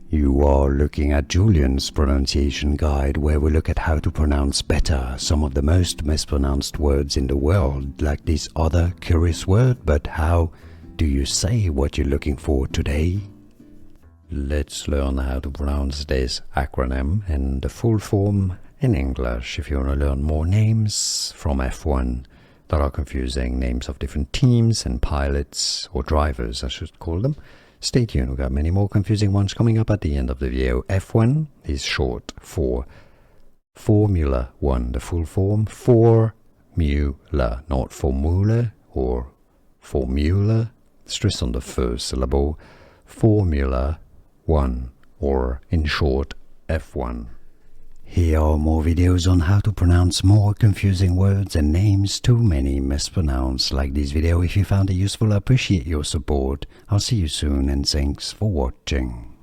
You are looking at Julian's pronunciation guide, where we look at how to pronounce better some of the most mispronounced words in the world, like this other curious word. But how do you say what you're looking for today? Let's learn how to pronounce this acronym and the full form in English. If you want to learn more names from F1 that are confusing, names of different teams and pilots, or drivers I should call them, stay tuned. We've got many more confusing ones coming up at the end of the video. F1 is short for Formula 1, the full form, formula, not formula or formula. Stress on the first syllable, Formula 1, or in short, F1. Here are more videos on how to pronounce more confusing words and names too many mispronounced. Like this video if you found it useful. I appreciate your support. I'll see you soon and thanks for watching.